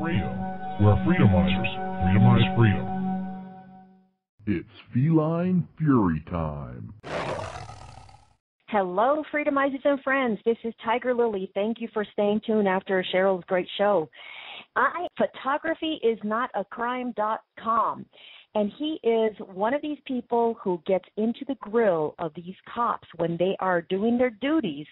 Radio, where freedomizers freedomize freedom. It's Feline Fury time. Hello, freedomizers and friends. This is TigerLily. Thank you for staying tuned after Cheryl's great show. photographyisnotacrime.com. And he is one of these people who gets into the grill of these cops when they are doing their duties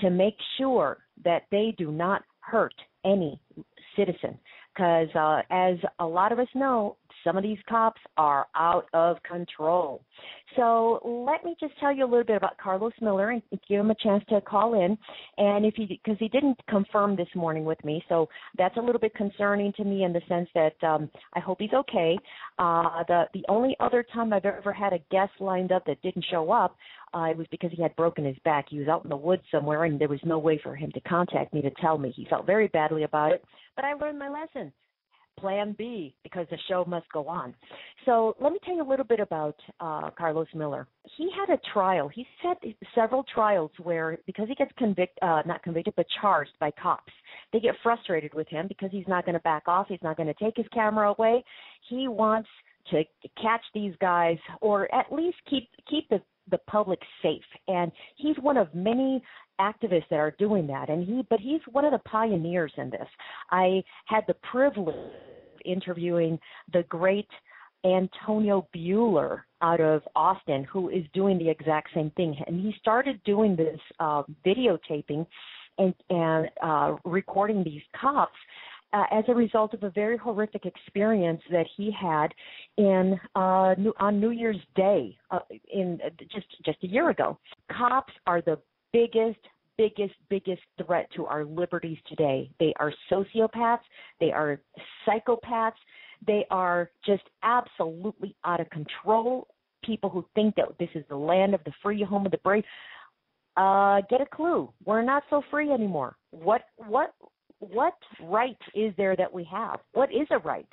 to make sure that they do not hurt any citizen. Because as a lot of us know, some of these cops are out of control. So let me just tell you a little bit about Carlos Miller and give him a chance to call in. And because he didn't confirm this morning with me, so that's a little bit concerning to me in the sense that I hope he's okay. The only other time I've ever had a guest lined up that didn't show up, it was because he had broken his back. He was out in the woods somewhere, and there was no way for him to contact me to tell me. He felt very badly about it, but I learned my lesson. Plan B, because the show must go on. So let me tell you a little bit about Carlos Miller. He had a trial. He's had several trials where, because he gets not convicted, but charged by cops, they get frustrated with him because he's not going to back off. He's not going to take his camera away. He wants to catch these guys, or at least keep the public safe. And he's one of many activists that are doing that, but he's one of the pioneers in this. I had the privilege of interviewing the great Antonio Bueller out of Austin, who is doing the exact same thing. And he started doing this videotaping and recording these cops as a result of a very horrific experience that he had on New Year's Day in just a year ago. Cops are the biggest threat to our liberties today. They are sociopaths. They are psychopaths. They are just absolutely out of control. People who think that this is the land of the free, home of the brave. Get a clue. We're not so free anymore. What right is there that we have? What is a right?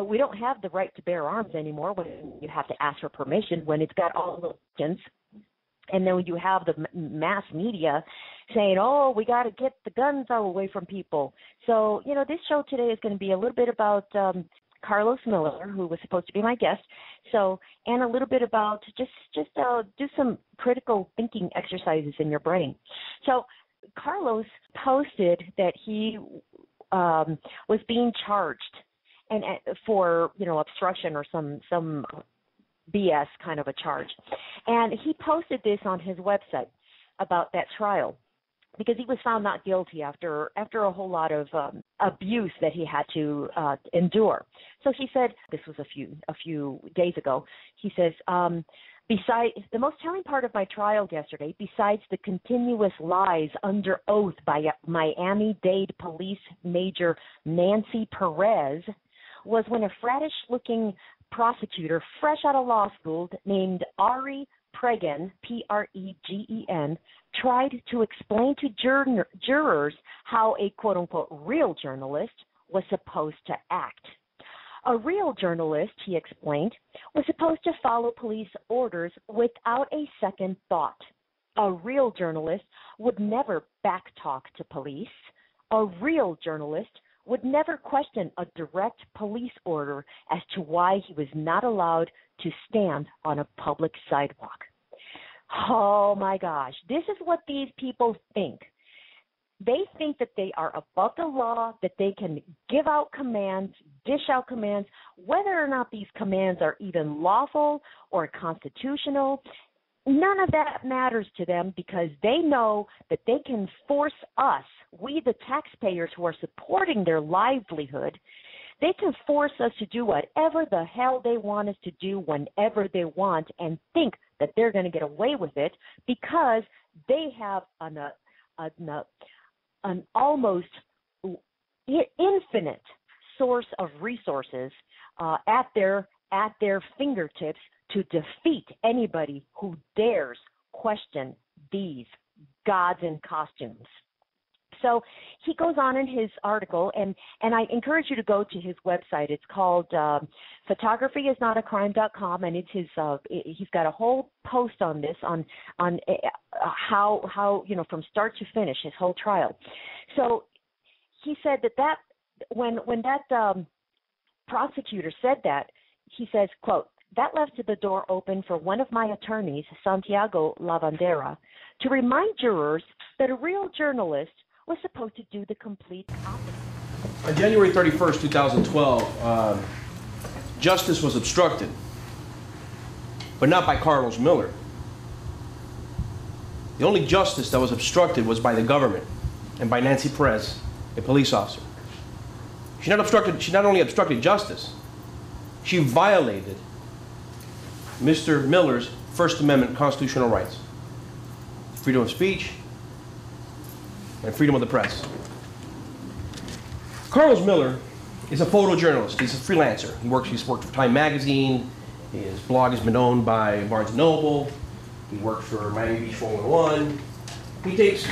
We don't have the right to bear arms anymore when you have to ask for permission, when it's got all the options. And then you have the mass media saying, oh, we got to get the guns away from people. So, this show today is going to be a little bit about Carlos Miller, who was supposed to be my guest, and a little bit about just do some critical thinking exercises in your brain. So Carlos posted that he was being charged and for, obstruction or some BS kind of a charge. And he posted this on his website about that trial because he was found not guilty after a whole lot of abuse that he had to endure. So he said, this was a few days ago, he says, besides the most telling part of my trial yesterday, besides the continuous lies under oath by Miami-Dade Police Major Nancy Perez, was when a frattish-looking prosecutor fresh out of law school named Ari Pregen, Pregen, tried to explain to jurors how a quote-unquote real journalist was supposed to act. A real journalist, he explained, was supposed to follow police orders without a second thought. A real journalist would never backtalk to police. A real journalist would never question a direct police order as to why he was not allowed to stand on a public sidewalk. Oh, my gosh. This is what these people think. They think that they are above the law, that they can give out commands, dish out commands, whether or not these commands are even lawful or constitutional. None of that matters to them because they know that they can force us, we the taxpayers who are supporting their livelihood, they can force us to do whatever the hell they want us to do whenever they want and think that they're going to get away with it because they have an almost infinite source of resources at their fingertips to defeat anybody who dares question these gods in costumes. So he goes on in his article, and I encourage you to go to his website. It's called photographyisnotacrime.com, and it's he's got a whole post on this, on how from start to finish, his whole trial. So he said that when that prosecutor said that, he says, quote, "That left the door open for one of my attorneys, Santiago Lavandera, to remind jurors that a real journalist was supposed to do the complete opposite." On January 31st, 2012, justice was obstructed, but not by Carlos Miller. The only justice that was obstructed was by the government and by Nancy Perez, a police officer. She not only obstructed justice, she violated Mr. Miller's First Amendment constitutional rights: freedom of speech and freedom of the press. Carlos Miller is a photojournalist. He's a freelancer. He's worked for Time Magazine. His blog has been owned by Barnes & Noble. He worked for Miami Beach 411. He takes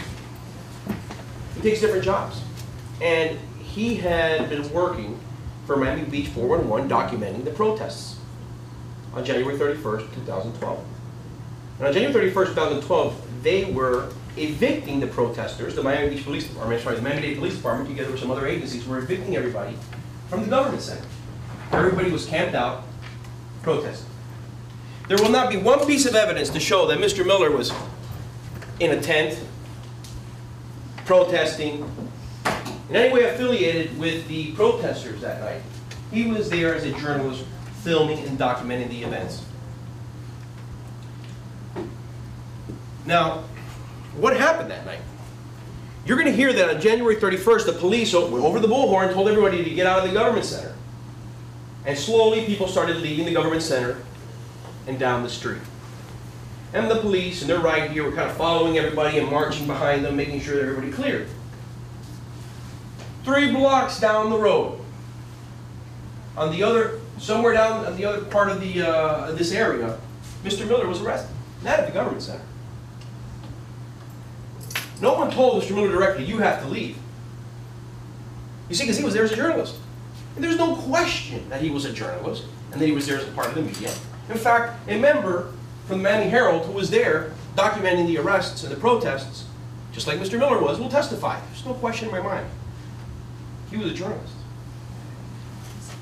different jobs. And he had been working for Miami Beach 411 documenting the protests on January 31st, 2012. And on January 31st, 2012, they were evicting the protesters. The Miami Beach Police Department, the Miami-Dade Police Department, together with some other agencies, were evicting everybody from the government center. Everybody was camped out, protesting. There will not be one piece of evidence to show that Mr. Miller was in a tent, protesting, in any way affiliated with the protesters that night. He was there as a journalist, filming and documenting the events. Now, what happened that night? You're going to hear that on January 31st, the police over the bullhorn told everybody to get out of the government center. And slowly people started leaving the government center and down the street. And the police, and they're right here, were kind of following everybody and marching behind them, making sure that everybody cleared. 3 blocks down the road, on the other, somewhere down on the other part of the this area, Mr. Miller was arrested, not at the government center. No one told Mr. Miller directly, "You have to leave." You see, because he was there as a journalist. And there's no question that he was a journalist and that he was there as a part of the media. In fact, a member from the Miami Herald who was there documenting the arrests and the protests, just like Mr. Miller was, will testify. There's no question in my mind. He was a journalist.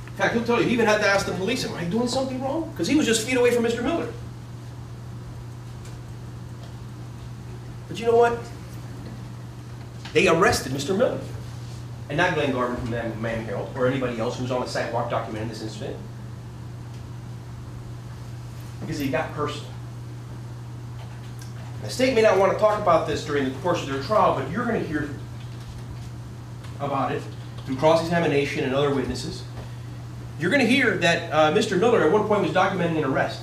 In fact, he'll tell you, he even had to ask the police, "Am I doing something wrong?" Because he was just feet away from Mr. Miller. But you know what? They arrested Mr. Miller, and not Glenn Garvin from the Miami Herald or anybody else who was on the sidewalk documenting this incident, because he got personal. The state may not want to talk about this during the course of their trial, but you're going to hear about it through cross-examination and other witnesses. You're going to hear that Mr. Miller at one point was documenting an arrest,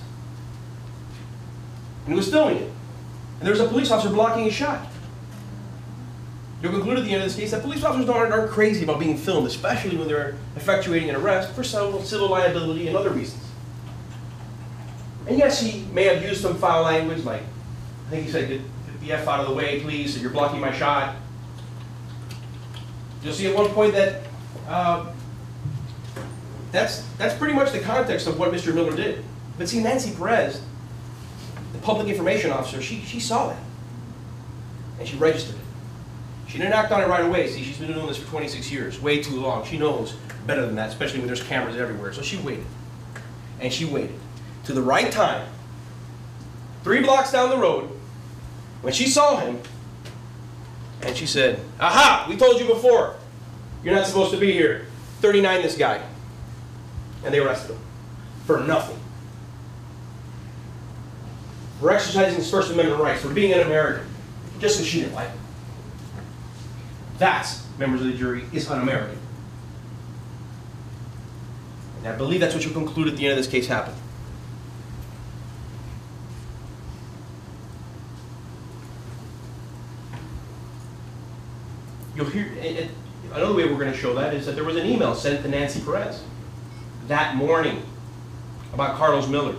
and he was filming it, and there was a police officer blocking his shot. You'll conclude at the end of this case that police officers aren't crazy about being filmed, especially when they're effectuating an arrest for civil liability and other reasons. And yes, he may have used some foul language, like, I think he said, "Get the F out of the way, please, you're blocking my shot." You'll see at one point that that's pretty much the context of what Mr. Miller did. But see, Nancy Perez, the public information officer, she saw that, and she registered it. She didn't act on it right away. See, she's been doing this for 26 years, way too long. She knows better than that, especially when there's cameras everywhere. So she waited, and she waited to the right time, 3 blocks down the road, when she saw him, and she said, "Aha, we told you before, you're not supposed to be here. 39 this guy." And they arrested him for nothing. For exercising his First Amendment rights, for being an American, just because she didn't like him. That, members of the jury, is un-American. And I believe that's what you'll conclude at the end of this case happened. You'll hear, another way we're going to show that is that there was an email sent to Nancy Perez that morning about Carlos Miller.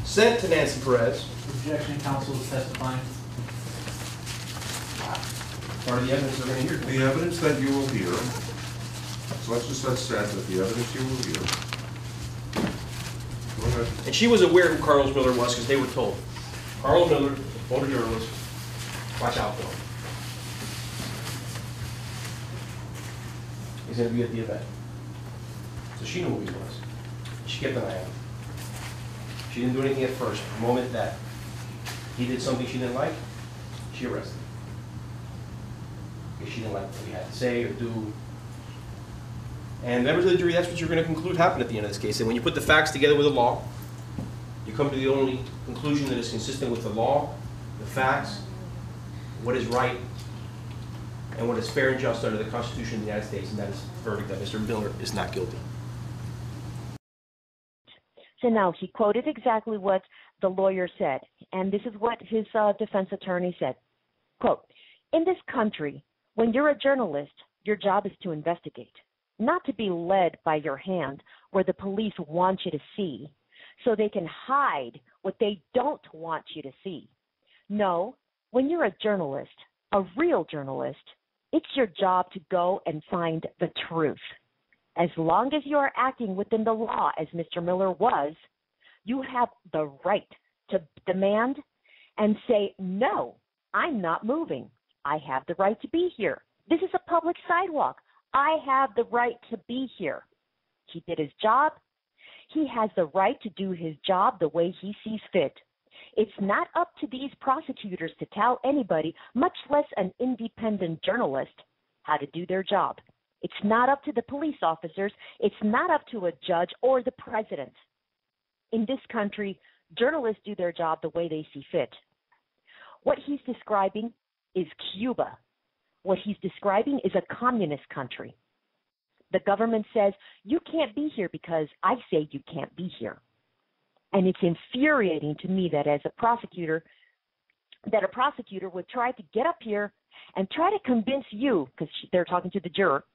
Sent to Nancy Perez. Objection, counsel is testifying. part of the evidence they're going to hear. The evidence that you will hear, so let's just set that the evidence you will hear. Go ahead. And she was aware who Carlos Miller was because they were told. Carlos Miller, photojournalist, watch out for him. He's going to be at the event. So she knew who he was. She kept an eye on him. She didn't do anything at first. The moment that he did something she didn't like, she arrested him. Because she didn't like what he had to say or do. And members of the jury, that's what you're going to conclude happened at the end of this case. And when you put the facts together with the law, you come to the only conclusion that is consistent with the law, the facts, what is right, and what is fair and just under the Constitution of the United States, and that is the verdict that Mr. Miller is not guilty. So now he quoted exactly what the lawyer said, and this is what his defense attorney said. Quote, "In this country, when you're a journalist, your job is to investigate, not to be led by your hand where the police want you to see so they can hide what they don't want you to see. No, when you're a journalist, a real journalist, it's your job to go and find the truth. As long as you are acting within the law, as Mr. Miller was, you have the right to demand and say, no, I'm not moving. I have the right to be here. This is a public sidewalk. I have the right to be here." He did his job. He has the right to do his job the way he sees fit. It's not up to these prosecutors to tell anybody, much less an independent journalist, how to do their job. It's not up to the police officers. It's not up to a judge or the president. In this country, journalists do their job the way they see fit. What he's describing is Cuba. What he's describing is a communist country. The government says, you can't be here because I say you can't be here. And it's infuriating to me that as a prosecutor would try to get up here and try to convince you, because they're talking to the juror,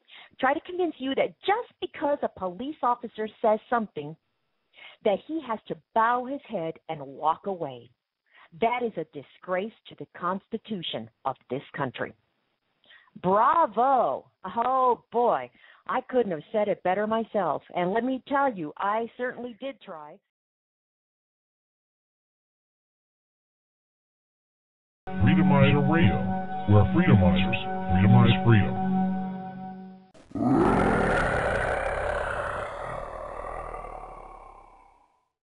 try to convince you that just because a police officer says something, that he has to bow his head and walk away. That is a disgrace to the Constitution of this country. Bravo! Oh, boy. I couldn't have said it better myself. And let me tell you, I certainly did try. Freedomizer Radio, where freedomizers freedomize freedom.